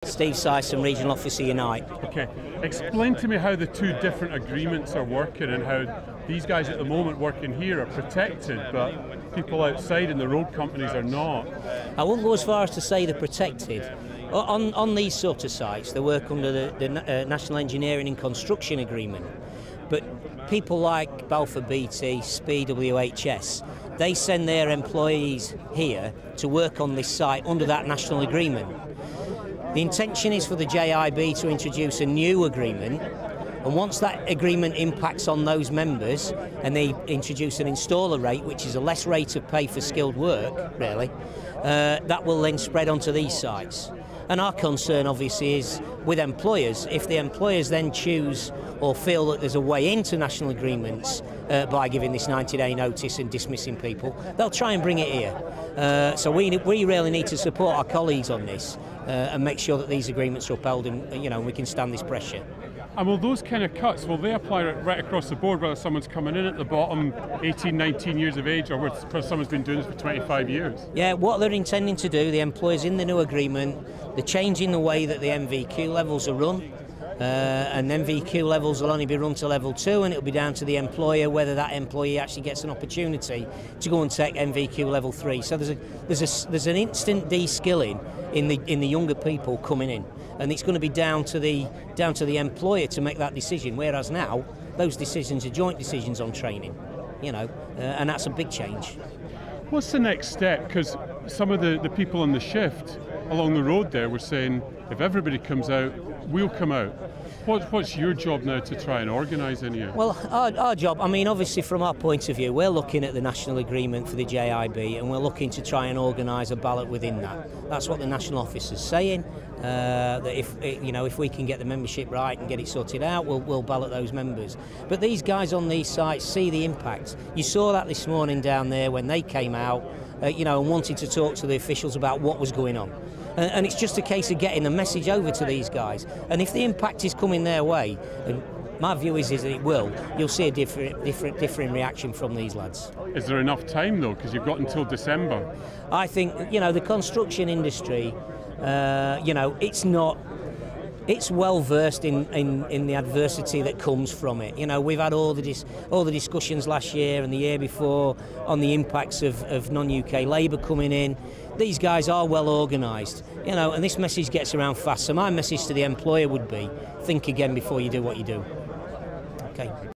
SteveSyson, Regional Officer Unite. Okay, explain to me how the two different agreements are working and how these guys at the moment working here are protected, but people outside in the road companies are not. I won't go as far as to say they're protected. On these sort of sites, they work under the National Engineering and Construction Agreement. But people like Balfour Beatty, SPE, WHS, they send their employees here to work on this site under that national agreement. The intention is for the JIB to introduce a new agreement, and once that agreement impacts on those members and they introduce an installer rate, which is a less rate of pay for skilled work, really, that will then spread onto these sites. And our concern obviously is with employers. If the employers then choose or feel that there's a way into national agreements by giving this 90-day notice and dismissing people, they'll try and bring it here. So we really need to support our colleagues on this and make sure that these agreements are upheld and we can stand this pressure. And will those kind of cuts, will they apply right across the board, whether someone's coming in at the bottom 18, 19 years of age, or whether someone's been doing this for 25 years? Yeah, what they're intending to do, the employers in the new agreement, they're changing the way that the MVQ levels are run. And MVQ levels will only be run to level 2, and it'll be down to the employer whether that employee actually gets an opportunity to go and take MVQ level 3. So there's an instant de-skilling in the younger people coming in, and it's going to be down to the employer to make that decision. Whereas now those decisions are joint decisions on training, and that's a big change. What's the next step? Because some of the people on the shift along the road there were saying, if everybody comes out, we'll come out. What's your job now to try and organise any of it? Well, our job, obviously from our point of view, we're looking at the national agreement for the JIB, and we're looking to try and organise a ballot within that. That's what the national office is saying, that if we can get the membership right and get it sorted out, we'll ballot those members. But these guys on these sites see the impact. You saw that this morning down there when they came out, and wanted to talk to the officials about what was going on. And it's just a case of getting the message over to these guys. And if the impact is coming their way, and my view is that it will, you'll see a different reaction from these lads. Is there enough time though? Because you've got until December. I think, the construction industry, it's well versed in the adversity that comes from it. We've had all the discussions last year and the year before on the impacts of non-UK labour coming in. These guys are well organised, and this message gets around fast. So my message to the employer would be, think again before you do what you do. Okay.